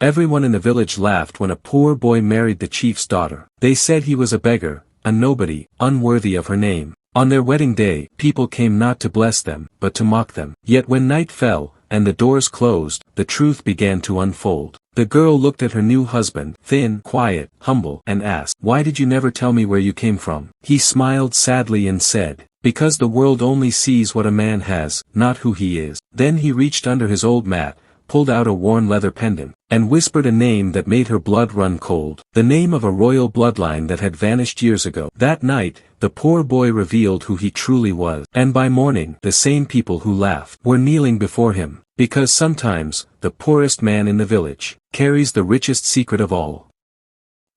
Everyone in the village laughed when a poor boy married the chief's daughter. They said he was a beggar, a nobody, unworthy of her name. On their wedding day, people came not to bless them, but to mock them. Yet when night fell, and the doors closed, the truth began to unfold. The girl looked at her new husband, thin, quiet, humble, and asked, "Why did you never tell me where you came from?" He smiled sadly and said, "Because the world only sees what a man has, not who he is." Then he reached under his old mat, pulled out a worn leather pendant, and whispered a name that made her blood run cold. The name of a royal bloodline that had vanished years ago. That night, the poor boy revealed who he truly was. And by morning, the same people who laughed were kneeling before him, because sometimes, the poorest man in the village carries the richest secret of all.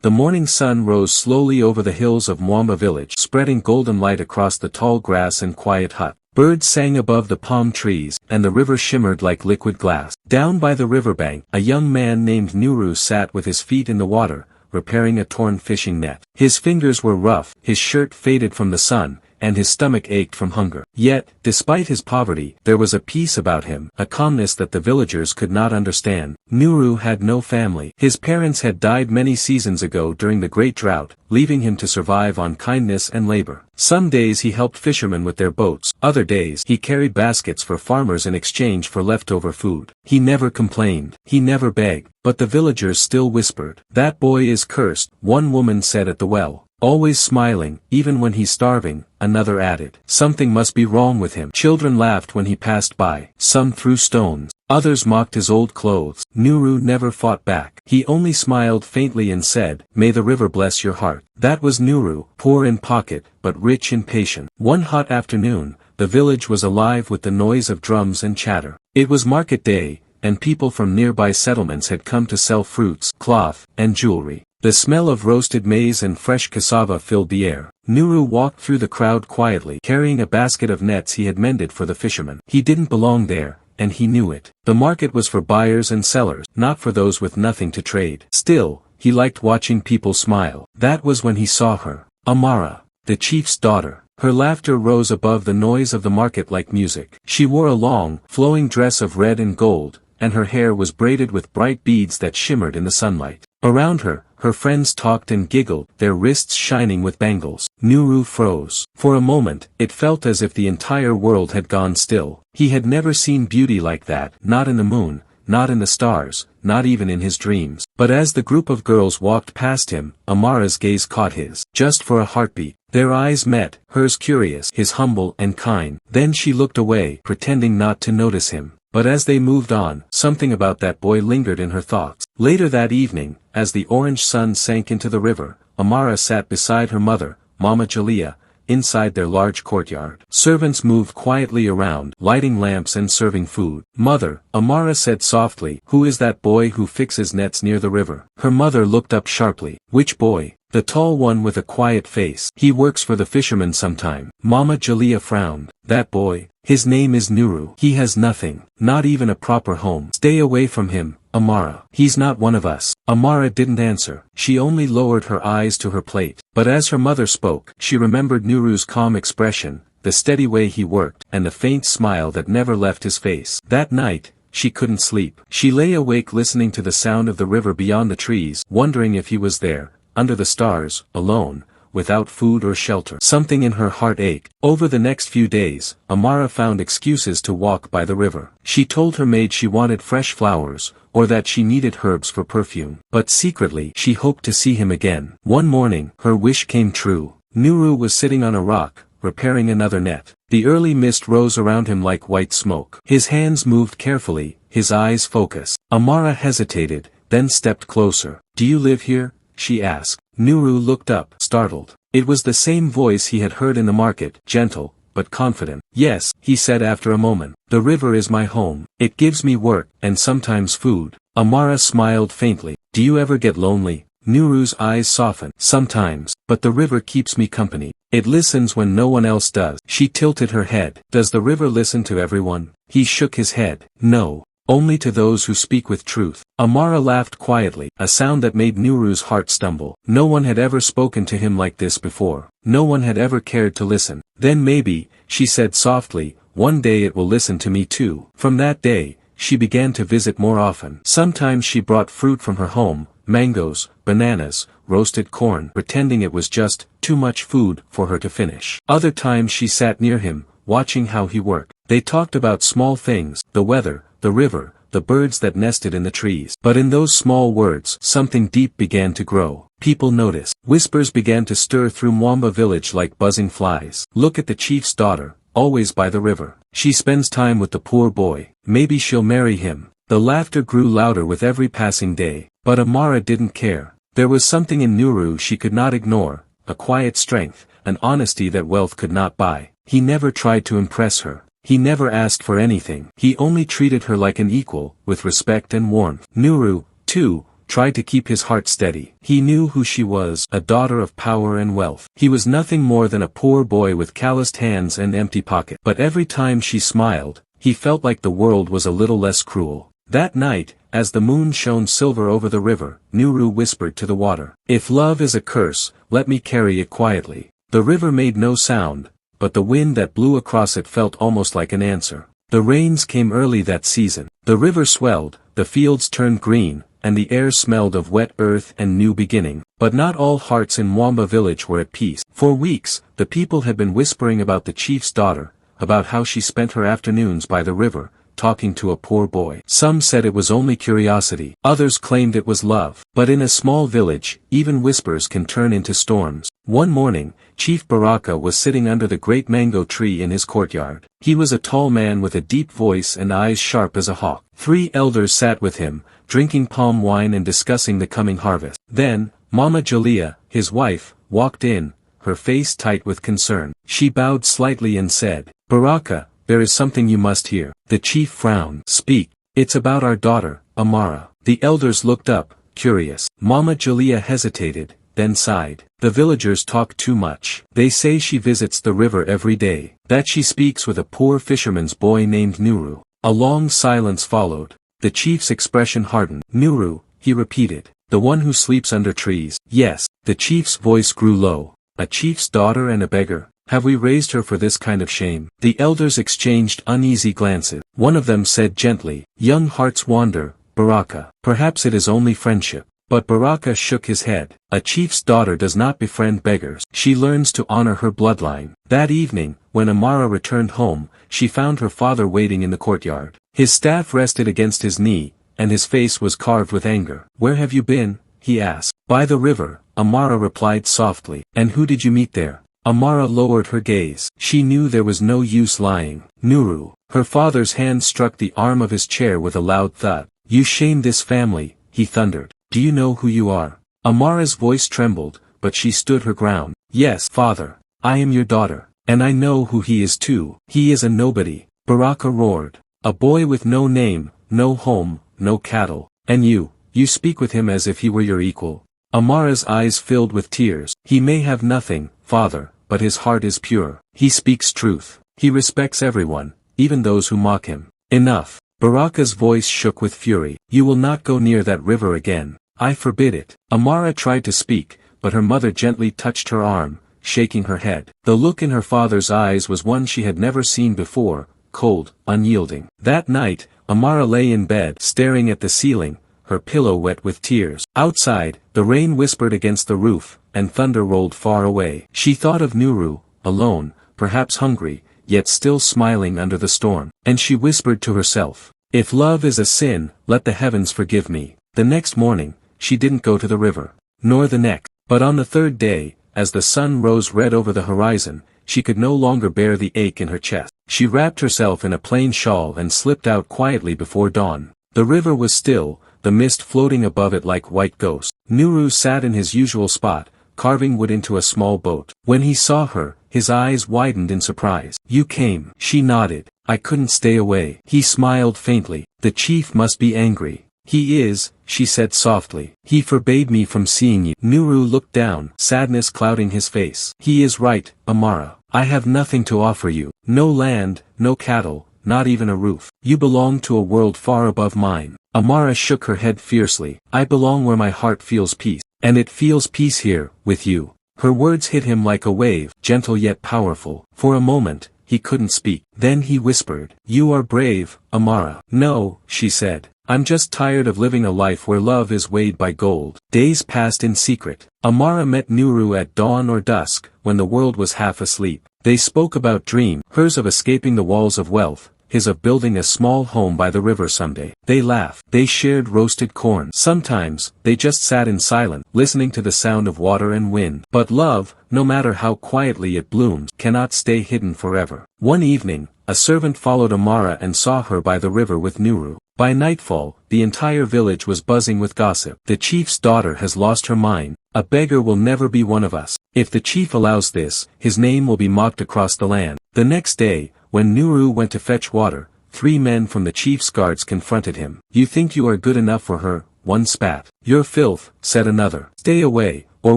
The morning sun rose slowly over the hills of Mwamba village, spreading golden light across the tall grass and quiet hut. Birds sang above the palm trees, and the river shimmered like liquid glass. Down by the riverbank, a young man named Nuru sat with his feet in the water, repairing a torn fishing net. His fingers were rough, his shirt faded from the sun, and his stomach ached from hunger. Yet, despite his poverty, there was a peace about him, a calmness that the villagers could not understand. Nuru had no family. His parents had died many seasons ago during the great drought, leaving him to survive on kindness and labor. Some days he helped fishermen with their boats, other days he carried baskets for farmers in exchange for leftover food. He never complained, he never begged, but the villagers still whispered, "That boy is cursed," one woman said at the well. "Always smiling, even when he's starving," another added. "Something must be wrong with him." Children laughed when he passed by. Some threw stones. Others mocked his old clothes. Nuru never fought back. He only smiled faintly and said, "May the river bless your heart." That was Nuru, poor in pocket, but rich in patience. One hot afternoon, the village was alive with the noise of drums and chatter. It was market day, and people from nearby settlements had come to sell fruits, cloth, and jewelry. The smell of roasted maize and fresh cassava filled the air. Nuru walked through the crowd quietly, carrying a basket of nets he had mended for the fishermen. He didn't belong there, and he knew it. The market was for buyers and sellers, not for those with nothing to trade. Still, he liked watching people smile. That was when he saw her. Amara, the chief's daughter. Her laughter rose above the noise of the market like music. She wore a long, flowing dress of red and gold, and her hair was braided with bright beads that shimmered in the sunlight. Around her, her friends talked and giggled, their wrists shining with bangles. Nuru froze. For a moment, it felt as if the entire world had gone still. He had never seen beauty like that, not in the moon, not in the stars, not even in his dreams. But as the group of girls walked past him, Amara's gaze caught his. Just for a heartbeat. Their eyes met, hers curious, his humble and kind. Then she looked away, pretending not to notice him. But as they moved on, something about that boy lingered in her thoughts. Later that evening, as the orange sun sank into the river, Amara sat beside her mother, Mama Jalea, inside their large courtyard. Servants moved quietly around, lighting lamps and serving food. "Mother," Amara said softly, "who is that boy who fixes nets near the river?" Her mother looked up sharply. "Which boy?" "The tall one with a quiet face. He works for the fishermen sometime." Mama Jalea frowned. "That boy? His name is Nuru. He has nothing, not even a proper home." "Stay away from him, Amara. He's not one of us." Amara didn't answer. She only lowered her eyes to her plate. But as her mother spoke, she remembered Nuru's calm expression, the steady way he worked, and the faint smile that never left his face. That night, she couldn't sleep. She lay awake listening to the sound of the river beyond the trees, wondering if he was there, under the stars, alone, without food or shelter. Something in her heart ached. Over the next few days, Amara found excuses to walk by the river. She told her maid she wanted fresh flowers, or that she needed herbs for perfume. But secretly, she hoped to see him again. One morning, her wish came true. Nuru was sitting on a rock, repairing another net. The early mist rose around him like white smoke. His hands moved carefully, his eyes focused. Amara hesitated, then stepped closer. "Do you live here?" she asked. Nuru looked up, startled. It was the same voice he had heard in the market, gentle, but confident. "Yes," he said after a moment. "The river is my home. It gives me work, and sometimes food." Amara smiled faintly. "Do you ever get lonely?" Nuru's eyes softened. "Sometimes, but the river keeps me company. It listens when no one else does." She tilted her head. "Does the river listen to everyone?" He shook his head. "No. Only to those who speak with truth." Amara laughed quietly, a sound that made Nuru's heart stumble. No one had ever spoken to him like this before. No one had ever cared to listen. "Then maybe," she said softly, "one day it will listen to me too." From that day, she began to visit more often. Sometimes she brought fruit from her home, mangoes, bananas, roasted corn, pretending it was just too much food for her to finish. Other times she sat near him, watching how he worked. They talked about small things, the weather, the river, the birds that nested in the trees. But in those small words, something deep began to grow. People noticed. Whispers began to stir through Mwamba village like buzzing flies. Look at the chief's daughter, always by the river. She spends time with the poor boy. Maybe she'll marry him. The laughter grew louder with every passing day. But Amara didn't care. There was something in Nuru she could not ignore, a quiet strength, an honesty that wealth could not buy. He never tried to impress her. He never asked for anything. He only treated her like an equal, with respect and warmth. Nuru, too, tried to keep his heart steady. He knew who she was, a daughter of power and wealth. He was nothing more than a poor boy with calloused hands and empty pockets. But every time she smiled, he felt like the world was a little less cruel. That night, as the moon shone silver over the river, Nuru whispered to the water, "If love is a curse, let me carry it quietly." The river made no sound, but the wind that blew across it felt almost like an answer. The rains came early that season. The river swelled, the fields turned green, and the air smelled of wet earth and new beginning. But not all hearts in Mwamba village were at peace. For weeks, the people had been whispering about the chief's daughter, about how she spent her afternoons by the river, talking to a poor boy. Some said it was only curiosity, others claimed it was love. But in a small village, even whispers can turn into storms. One morning, Chief Baraka was sitting under the great mango tree in his courtyard. He was a tall man with a deep voice and eyes sharp as a hawk. 3 elders sat with him, drinking palm wine and discussing the coming harvest. Then, Mama Jalea, his wife, walked in, her face tight with concern. She bowed slightly and said, "Baraka, there is something you must hear." The chief frowned. "Speak." "It's about our daughter, Amara." The elders looked up, curious. Mama Jalea hesitated, then sighed. "The villagers talk too much. They say she visits the river every day, that she speaks with a poor fisherman's boy named Nuru." A long silence followed. The chief's expression hardened. "Nuru," he repeated, "the one who sleeps under trees." "Yes." The chief's voice grew low. "A chief's daughter and a beggar? Have we raised her for this kind of shame?" The elders exchanged uneasy glances. One of them said gently, "Young hearts wander, Baraka. Perhaps it is only friendship." But Baraka shook his head. "A chief's daughter does not befriend beggars. She learns to honor her bloodline." That evening, when Amara returned home, she found her father waiting in the courtyard. His staff rested against his knee, and his face was carved with anger. "Where have you been?" he asked. "By the river," Amara replied softly. "And who did you meet there?" Amara lowered her gaze. She knew there was no use lying. "Nuru." Her father's hand struck the arm of his chair with a loud thud. "You shame this family," he thundered. "Do you know who you are?" Amara's voice trembled, but she stood her ground. "Yes, father. I am your daughter. And I know who he is too. He is a nobody." Baraka roared. "A boy with no name, no home, no cattle. And you speak with him as if he were your equal." Amara's eyes filled with tears. "He may have nothing, father, but his heart is pure. He speaks truth. He respects everyone, even those who mock him." "Enough." Baraka's voice shook with fury. "You will not go near that river again. I forbid it." Amara tried to speak, but her mother gently touched her arm, shaking her head. The look in her father's eyes was one she had never seen before, cold, unyielding. That night, Amara lay in bed, staring at the ceiling, her pillow wet with tears. Outside, the rain whispered against the roof, and thunder rolled far away. She thought of Nuru, alone, perhaps hungry, yet still smiling under the storm. And she whispered to herself, "If love is a sin, let the heavens forgive me." The next morning, she didn't go to the river. Nor the next. But on the 3rd day, as the sun rose red over the horizon, she could no longer bear the ache in her chest. She wrapped herself in a plain shawl and slipped out quietly before dawn. The river was still, the mist floating above it like white ghosts. Nuru sat in his usual spot, carving wood into a small boat. When he saw her, his eyes widened in surprise. "You came." She nodded. "I couldn't stay away." He smiled faintly. "The chief must be angry." "He is," she said softly. "He forbade me from seeing you." Nuru looked down, sadness clouding his face. "He is right, Amara. I have nothing to offer you. No land, no cattle, not even a roof. You belong to a world far above mine." Amara shook her head fiercely. "I belong where my heart feels peace. And it feels peace here, with you." Her words hit him like a wave, gentle yet powerful. For a moment, he couldn't speak. Then he whispered, "You are brave, Amara." "No," she said. "I'm just tired of living a life where love is weighed by gold." Days passed in secret. Amara met Nuru at dawn or dusk, when the world was half asleep. They spoke about dreams, hers of escaping the walls of wealth, his of building a small home by the river someday. They laughed. They shared roasted corn. Sometimes, they just sat in silence, listening to the sound of water and wind. But love, no matter how quietly it blooms, cannot stay hidden forever. One evening, a servant followed Amara and saw her by the river with Nuru. By nightfall, the entire village was buzzing with gossip. "The chief's daughter has lost her mind. A beggar will never be one of us. If the chief allows this, his name will be mocked across the land." The next day, when Nuru went to fetch water, 3 men from the chief's guards confronted him. "You think you are good enough for her?" one spat. "You're filth," said another. "Stay away, or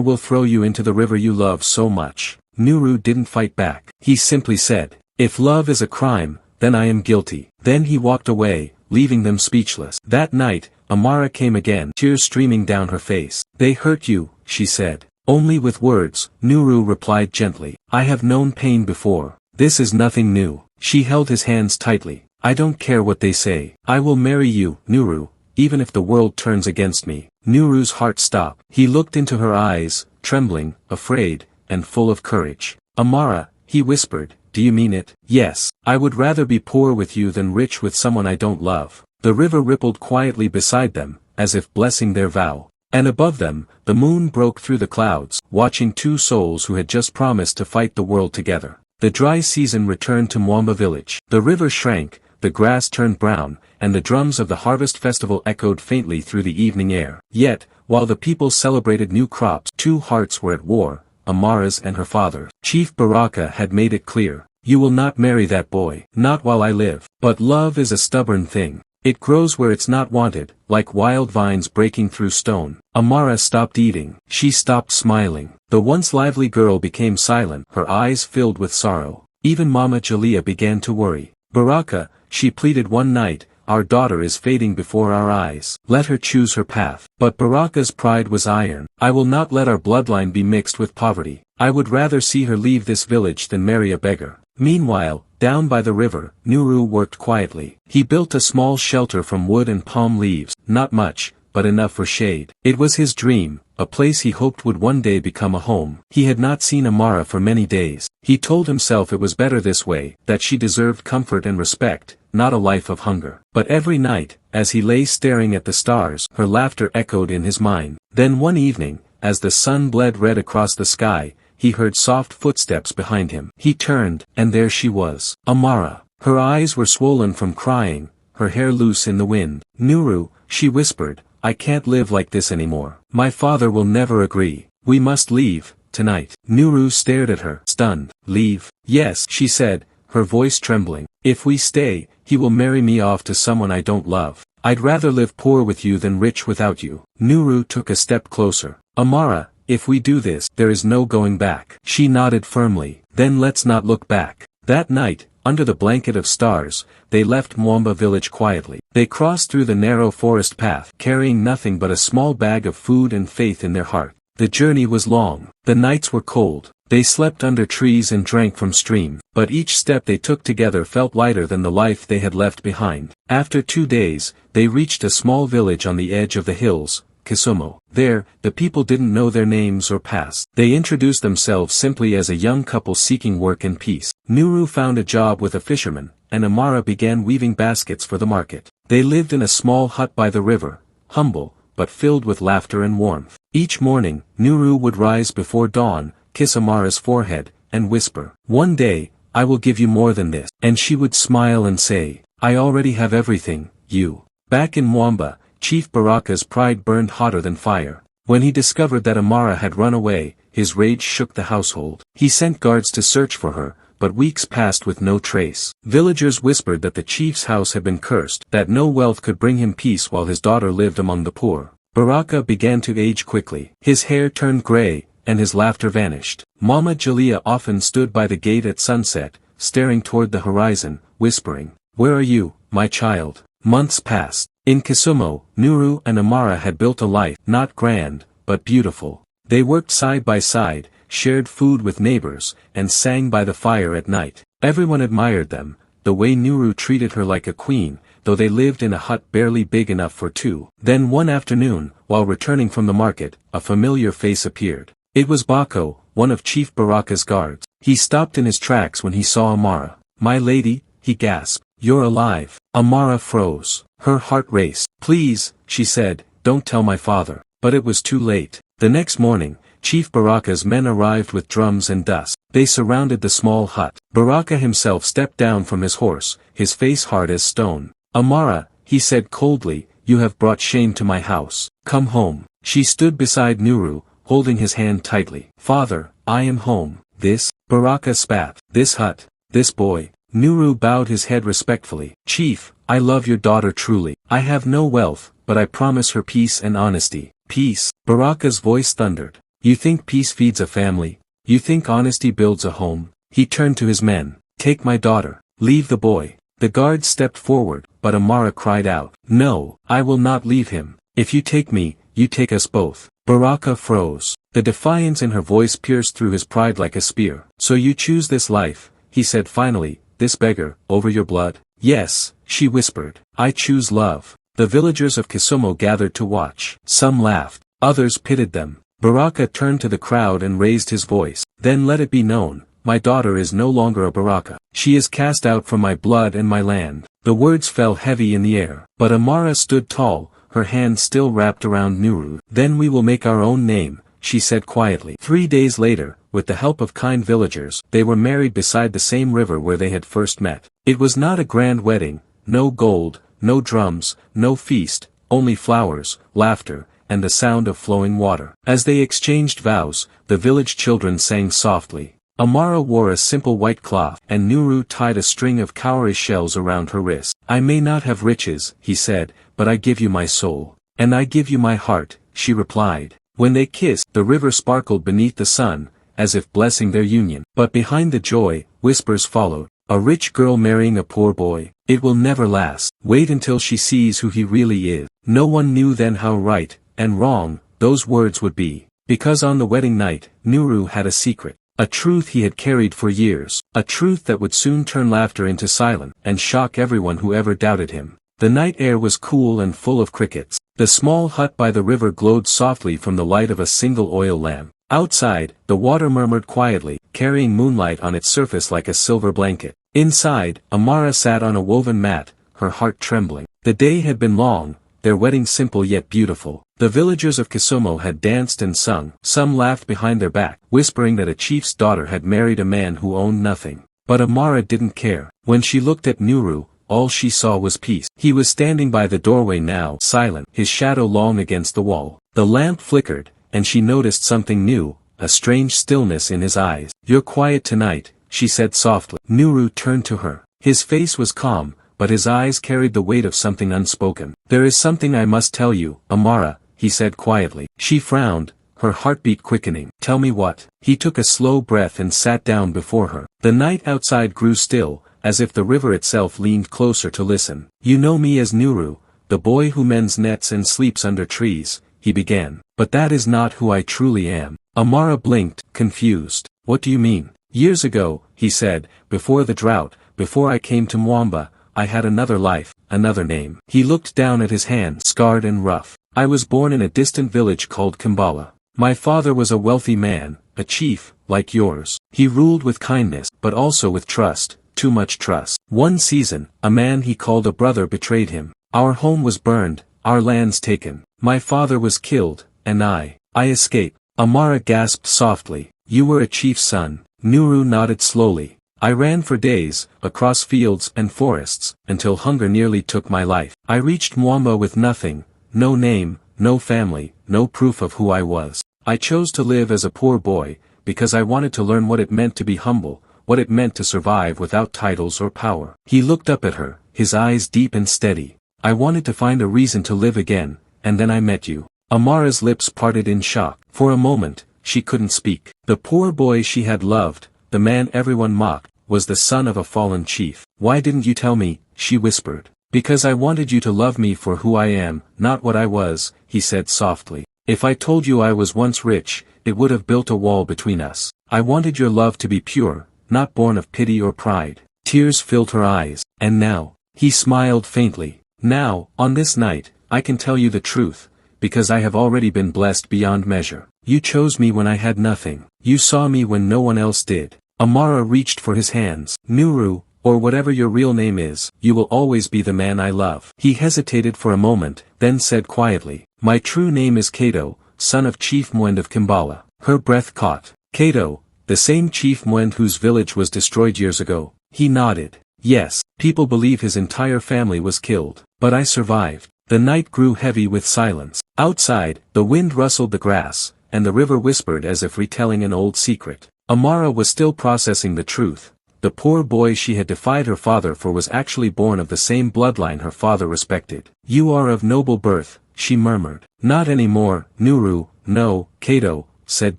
we'll throw you into the river you love so much." Nuru didn't fight back. He simply said, "If love is a crime, then I am guilty." Then he walked away, leaving them speechless. That night, Amara came again, tears streaming down her face. "They hurt you," she said. "Only with words," Nuru replied gently. "I have known pain before. This is nothing new." She held his hands tightly. "I don't care what they say. I will marry you, Nuru, even if the world turns against me." Nuru's heart stopped. He looked into her eyes, trembling, afraid, and full of courage. "Amara," he whispered, "do you mean it?" "Yes, I would rather be poor with you than rich with someone I don't love." The river rippled quietly beside them, as if blessing their vow. And above them, the moon broke through the clouds, watching 2 souls who had just promised to fight the world together. The dry season returned to Mwamba village. The river shrank, the grass turned brown, and the drums of the harvest festival echoed faintly through the evening air. Yet, while the people celebrated new crops, 2 hearts were at war, Amara's and her father's. Chief Baraka had made it clear, "You will not marry that boy, not while I live." But love is a stubborn thing. It grows where it's not wanted, like wild vines breaking through stone. Amara stopped eating. She stopped smiling. The once lively girl became silent, her eyes filled with sorrow. Even Mama Jalea began to worry. "Baraka," she pleaded one night, "our daughter is fading before our eyes. Let her choose her path." But Baraka's pride was iron. "I will not let our bloodline be mixed with poverty. I would rather see her leave this village than marry a beggar." Meanwhile, down by the river, Nuru worked quietly. He built a small shelter from wood and palm leaves, not much, but enough for shade. It was his dream, a place he hoped would one day become a home. He had not seen Amara for many days. He told himself it was better this way, that she deserved comfort and respect, not a life of hunger. But every night, as he lay staring at the stars, her laughter echoed in his mind. Then one evening, as the sun bled red across the sky, he heard soft footsteps behind him. He turned, and there she was, Amara. Her eyes were swollen from crying, her hair loose in the wind. "Nuru," she whispered, "I can't live like this anymore. My father will never agree. We must leave, tonight." Nuru stared at her, stunned. "Leave?" "Yes," she said, her voice trembling. "If we stay, he will marry me off to someone I don't love. I'd rather live poor with you than rich without you." Nuru took a step closer. "Amara, if we do this, there is no going back." She nodded firmly. "Then let's not look back." That night, under the blanket of stars, they left Mwamba village quietly. They crossed through the narrow forest path, carrying nothing but a small bag of food and faith in their heart. The journey was long. The nights were cold. They slept under trees and drank from streams. But each step they took together felt lighter than the life they had left behind. After 2 days, they reached a small village on the edge of the hills, Kisumu. There, the people didn't know their names or past. They introduced themselves simply as a young couple seeking work and peace. Nuru found a job with a fisherman, and Amara began weaving baskets for the market. They lived in a small hut by the river, humble, but filled with laughter and warmth. Each morning, Nuru would rise before dawn, kiss Amara's forehead, and whisper, "One day, I will give you more than this." And she would smile and say, "I already have everything, you." Back in Mwamba, Chief Baraka's pride burned hotter than fire. When he discovered that Amara had run away, his rage shook the household. He sent guards to search for her, but weeks passed with no trace. Villagers whispered that the chief's house had been cursed, that no wealth could bring him peace while his daughter lived among the poor. Baraka began to age quickly. His hair turned gray, and his laughter vanished. Mama Jalea often stood by the gate at sunset, staring toward the horizon, whispering, "Where are you, my child?" Months passed. In Kisumu, Nuru and Amara had built a life, not grand, but beautiful. They worked side by side, shared food with neighbors, and sang by the fire at night. Everyone admired them, the way Nuru treated her like a queen, though they lived in a hut barely big enough for two. Then one afternoon, while returning from the market, a familiar face appeared. It was Bako, one of Chief Baraka's guards. He stopped in his tracks when he saw Amara. "My lady," he gasped, "you're alive." Amara froze. Her heart raced. "Please," she said, "don't tell my father." But it was too late. The next morning, Chief Baraka's men arrived with drums and dust. They surrounded the small hut. Baraka himself stepped down from his horse, his face hard as stone. "Amara," he said coldly, "you have brought shame to my house. Come home." She stood beside Nuru, holding his hand tightly. "Father, I am home." "This?" Baraka spat. "This hut, this boy." Nuru bowed his head respectfully. "Chief, I love your daughter truly. I have no wealth, but I promise her peace and honesty." "Peace?" Baraka's voice thundered. "You think peace feeds a family? You think honesty builds a home?" He turned to his men. "Take my daughter. Leave the boy." The guards stepped forward, but Amara cried out, "No, I will not leave him. If you take me, you take us both." Baraka froze. The defiance in her voice pierced through his pride like a spear. "So you choose this life," he said finally, "this beggar, over your blood?" "Yes," she whispered. "I choose love." The villagers of Kisumo gathered to watch. Some laughed, others pitied them. Baraka turned to the crowd and raised his voice. "Then let it be known, my daughter is no longer a Baraka. She is cast out from my blood and my land." The words fell heavy in the air, but Amara stood tall, her hand still wrapped around Nuru. "Then we will make our own name," she said quietly. 3 days later, with the help of kind villagers, they were married beside the same river where they had first met. It was not a grand wedding, no gold, no drums, no feast, only flowers, laughter, and the sound of flowing water. As they exchanged vows, the village children sang softly. Amara wore a simple white cloth, and Nuru tied a string of cowrie shells around her wrist. "I may not have riches," he said, "but I give you my soul." "And I give you my heart," she replied. When they kissed, the river sparkled beneath the sun, as if blessing their union. But behind the joy, whispers followed. "A rich girl marrying a poor boy. It will never last. Wait until she sees who he really is." No one knew then how right, and wrong, those words would be. Because on the wedding night, Nuru had a secret. A truth he had carried for years. A truth that would soon turn laughter into silence, and shock everyone who ever doubted him. The night air was cool and full of crickets. The small hut by the river glowed softly from the light of a single oil lamp. Outside, the water murmured quietly, carrying moonlight on its surface like a silver blanket. Inside, Amara sat on a woven mat, her heart trembling. The day had been long, their wedding simple yet beautiful. The villagers of Kisumo had danced and sung. Some laughed behind their back, whispering that a chief's daughter had married a man who owned nothing. But Amara didn't care. When she looked at Nuru, all she saw was peace. He was standing by the doorway now, silent, his shadow long against the wall. The lamp flickered, and she noticed something new, a strange stillness in his eyes. "You're quiet tonight," she said softly. Nuru turned to her. His face was calm, but his eyes carried the weight of something unspoken. "There is something I must tell you, Amara," he said quietly. She frowned, her heartbeat quickening. "Tell me what?" He took a slow breath and sat down before her. The night outside grew still, as if the river itself leaned closer to listen. "You know me as Nuru, the boy who mends nets and sleeps under trees," he began. "But that is not who I truly am." Amara blinked, confused. "What do you mean?" "Years ago," he said, "before the drought, before I came to Mwamba, I had another life, another name." He looked down at his hand, scarred and rough. "I was born in a distant village called Kimbala. My father was a wealthy man, a chief, like yours. He ruled with kindness, but also with trust, too much trust. One season, a man he called a brother betrayed him. Our home was burned, our lands taken. My father was killed, and I escaped." Amara gasped softly. "You were a chief's son." Nuru nodded slowly. "I ran for days, across fields and forests, until hunger nearly took my life. I reached Mwamba with nothing, no name, no family, no proof of who I was. I chose to live as a poor boy, because I wanted to learn what it meant to be humble, what it meant to survive without titles or power." He looked up at her, his eyes deep and steady. "I wanted to find a reason to live again, and then I met you." Amara's lips parted in shock. For a moment, she couldn't speak. The poor boy she had loved, the man everyone mocked, was the son of a fallen chief. "Why didn't you tell me?" she whispered. "Because I wanted you to love me for who I am, not what I was," he said softly. "If I told you I was once rich, it would have built a wall between us. I wanted your love to be pure, not born of pity or pride. Tears filled her eyes, and now, he smiled faintly. Now, on this night, I can tell you the truth, because I have already been blessed beyond measure. You chose me when I had nothing. You saw me when no one else did. Amara reached for his hands. Nuru, or whatever your real name is, you will always be the man I love. He hesitated for a moment, then said quietly, my true name is Cato, son of Chief Mwend of Kimbala. Her breath caught. Cato, the same Chief Mwend whose village was destroyed years ago. He nodded. Yes, people believe his entire family was killed. But I survived. The night grew heavy with silence. Outside, the wind rustled the grass, and the river whispered as if retelling an old secret. Amara was still processing the truth. The poor boy she had defied her father for was actually born of the same bloodline her father respected. You are of noble birth, she murmured. Not anymore, Nuru. No, Cato said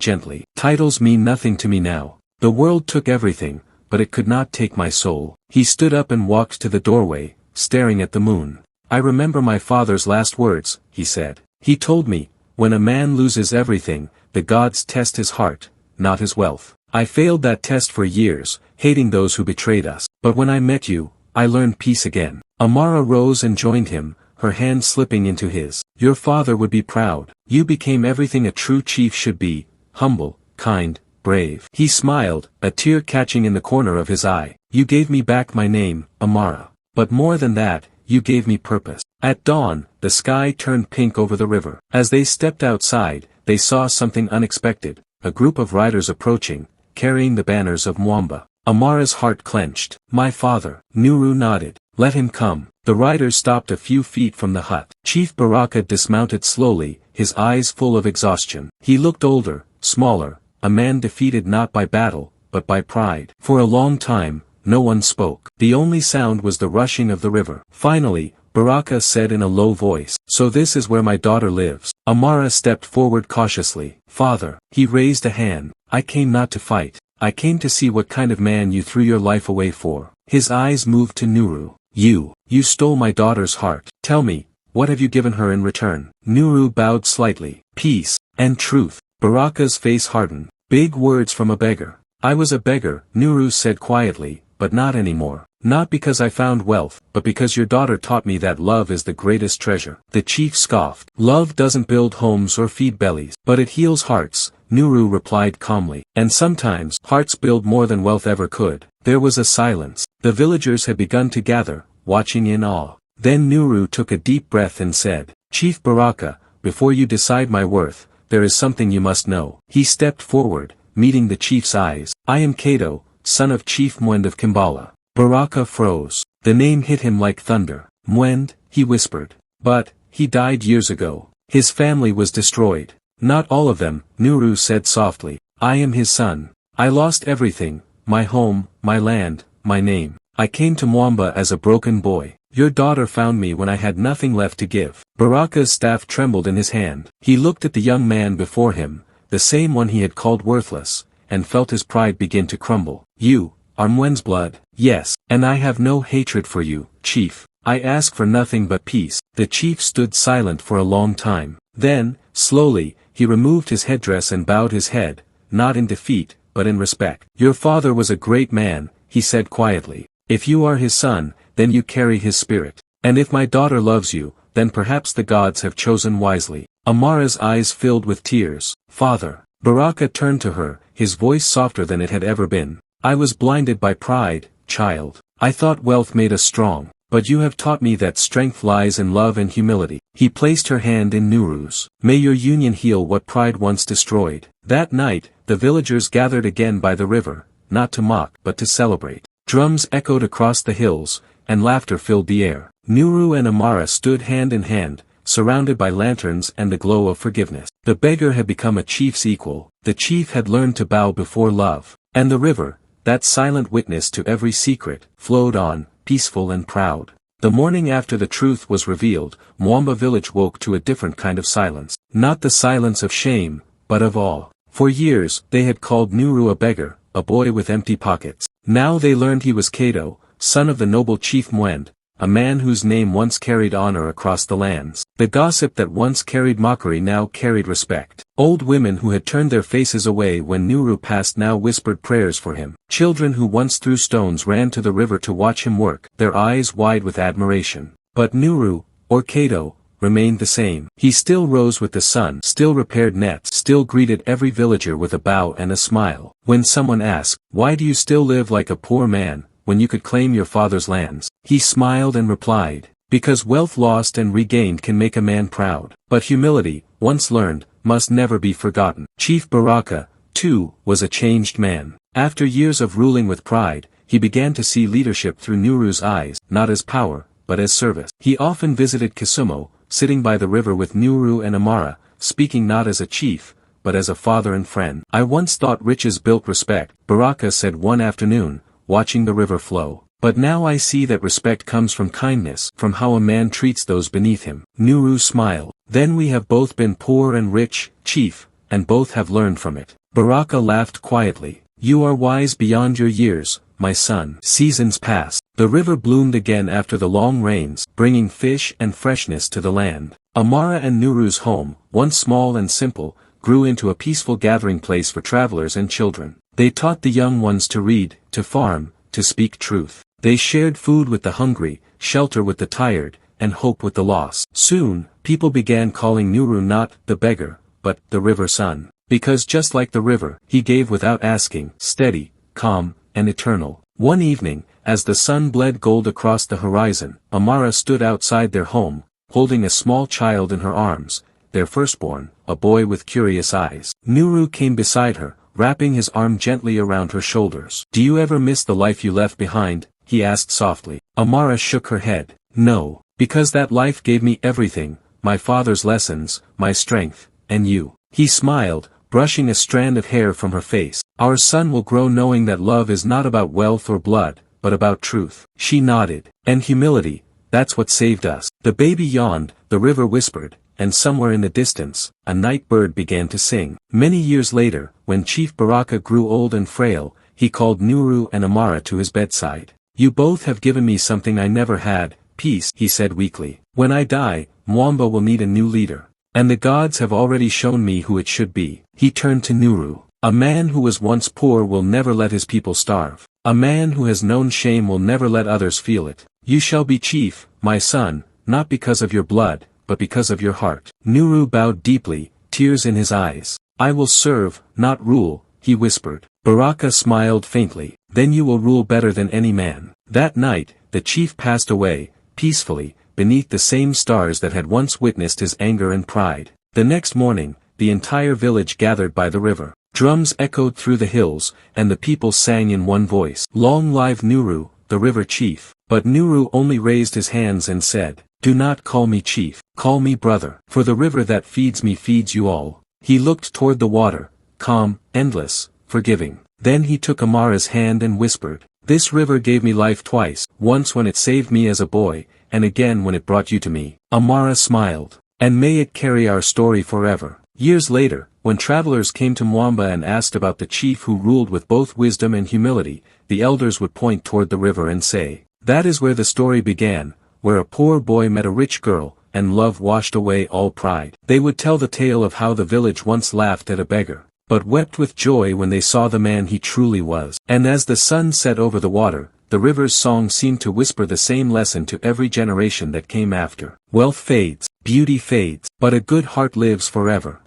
gently. Titles mean nothing to me now. The world took everything, but it could not take my soul. He stood up and walked to the doorway, staring at the moon. I remember my father's last words, he said. He told me, when a man loses everything, the gods test his heart, not his wealth. I failed that test for years, hating those who betrayed us. But when I met you, I learned peace again. Amara rose and joined him, her hand slipping into his. Your father would be proud. You became everything a true chief should be, humble, kind, brave. He smiled, a tear catching in the corner of his eye. You gave me back my name, Amara. But more than that, you gave me purpose. At dawn, the sky turned pink over the river. As they stepped outside, they saw something unexpected, a group of riders approaching, carrying the banners of Mwamba. Amara's heart clenched. My father. Nuru nodded. Let him come. The riders stopped a few feet from the hut. Chief Baraka dismounted slowly, his eyes full of exhaustion. He looked older, smaller, a man defeated not by battle, but by pride. For a long time, no one spoke. The only sound was the rushing of the river. Finally, Baraka said in a low voice, so this is where my daughter lives. Amara stepped forward cautiously. Father. He raised a hand. I came not to fight. I came to see what kind of man you threw your life away for. His eyes moved to Nuru. You stole my daughter's heart. Tell me, what have you given her in return? Nuru bowed slightly. Peace, and truth. Baraka's face hardened. Big words from a beggar. I was a beggar, Nuru said quietly, but not anymore. Not because I found wealth, but because your daughter taught me that love is the greatest treasure. The chief scoffed. Love doesn't build homes or feed bellies, but it heals hearts, Nuru replied calmly. And sometimes, hearts build more than wealth ever could. There was a silence. The villagers had begun to gather, watching in awe. Then Nuru took a deep breath and said, Chief Baraka, before you decide my worth, there is something you must know. He stepped forward, meeting the chief's eyes. I am Cato, son of Chief Mwend of Kimbala. Baraka froze. The name hit him like thunder. Mwend, he whispered. But, he died years ago. His family was destroyed. Not all of them, Nuru said softly. I am his son. I lost everything, my home, my land, my name. I came to Mwamba as a broken boy. Your daughter found me when I had nothing left to give. Baraka's staff trembled in his hand. He looked at the young man before him, the same one he had called worthless, and felt his pride begin to crumble. You are Mwend's blood. Yes, and I have no hatred for you, chief. I ask for nothing but peace. The chief stood silent for a long time. Then, slowly, he removed his headdress and bowed his head, not in defeat, but in respect. Your father was a great man, he said quietly. If you are his son, then you carry his spirit. And if my daughter loves you, then perhaps the gods have chosen wisely. Amara's eyes filled with tears. Father. Baraka turned to her, his voice softer than it had ever been. I was blinded by pride, child. I thought wealth made us strong. But you have taught me that strength lies in love and humility. He placed her hand in Nuru's. May your union heal what pride once destroyed. That night, the villagers gathered again by the river, not to mock, but to celebrate. Drums echoed across the hills, and laughter filled the air. Nuru and Amara stood hand in hand, surrounded by lanterns and the glow of forgiveness. The beggar had become a chief's equal. The chief had learned to bow before love. And the river, that silent witness to every secret, flowed on, peaceful and proud. The morning after the truth was revealed, Mwamba village woke to a different kind of silence. Not the silence of shame, but of awe. For years, they had called Nuru a beggar, a boy with empty pockets. Now they learned he was Cato, son of the noble Chief Mwend, a man whose name once carried honor across the lands. The gossip that once carried mockery now carried respect. Old women who had turned their faces away when Nuru passed now whispered prayers for him. Children who once threw stones ran to the river to watch him work, their eyes wide with admiration. But Nuru, or Kato, remained the same. He still rose with the sun, still repaired nets, still greeted every villager with a bow and a smile. When someone asked, "Why do you still live like a poor man, when you could claim your father's lands?" he smiled and replied, "Because wealth lost and regained can make a man proud. But humility, once learned, must never be forgotten." Chief Baraka, too, was a changed man. After years of ruling with pride, he began to see leadership through Nuru's eyes, not as power, but as service. He often visited Kisumo, sitting by the river with Nuru and Amara, speaking not as a chief, but as a father and friend. "I once thought riches built respect," Baraka said one afternoon, watching the river flow. "But now I see that respect comes from kindness, from how a man treats those beneath him." Nuru smiled. "Then we have both been poor and rich, chief, and both have learned from it." Baraka laughed quietly. "You are wise beyond your years, my son." Seasons passed. The river bloomed again after the long rains, bringing fish and freshness to the land. Amara and Nuru's home, once small and simple, grew into a peaceful gathering place for travelers and children. They taught the young ones to read, to farm, to speak truth. They shared food with the hungry, shelter with the tired, and hope with the lost. Soon, people began calling Nuru not the beggar, but the river son. Because just like the river, he gave without asking, steady, calm, and eternal. One evening, as the sun bled gold across the horizon, Amara stood outside their home, holding a small child in her arms, their firstborn, a boy with curious eyes. Nuru came beside her, wrapping his arm gently around her shoulders. "Do you ever miss the life you left behind?" he asked softly. Amara shook her head. "No, because that life gave me everything, my father's lessons, my strength, and you." He smiled, brushing a strand of hair from her face. "Our son will grow knowing that love is not about wealth or blood, but about truth." She nodded. "And humility, that's what saved us." The baby yawned, the river whispered, and somewhere in the distance, a night bird began to sing. Many years later, when Chief Baraka grew old and frail, he called Nuru and Amara to his bedside. "You both have given me something I never had, peace," he said weakly. "When I die, Mwamba will need a new leader. And the gods have already shown me who it should be." He turned to Nuru. "A man who was once poor will never let his people starve. A man who has known shame will never let others feel it. You shall be chief, my son, not because of your blood, but because of your heart." Nuru bowed deeply, tears in his eyes. "I will serve, not rule," he whispered. Baraka smiled faintly. "Then you will rule better than any man." That night, the chief passed away, peacefully, beneath the same stars that had once witnessed his anger and pride. The next morning, the entire village gathered by the river. Drums echoed through the hills, and the people sang in one voice, "Long live Nuru, the river chief." But Nuru only raised his hands and said, "Do not call me chief, call me brother, for the river that feeds me feeds you all." He looked toward the water, calm, endless, forgiving. Then he took Amara's hand and whispered, "This river gave me life twice, once when it saved me as a boy, and again when it brought you to me." Amara smiled. "And may it carry our story forever." Years later, when travelers came to Mwamba and asked about the chief who ruled with both wisdom and humility, the elders would point toward the river and say, "That is where the story began, where a poor boy met a rich girl, and love washed away all pride." They would tell the tale of how the village once laughed at a beggar, but wept with joy when they saw the man he truly was. And as the sun set over the water, the river's song seemed to whisper the same lesson to every generation that came after. Wealth fades, beauty fades, but a good heart lives forever.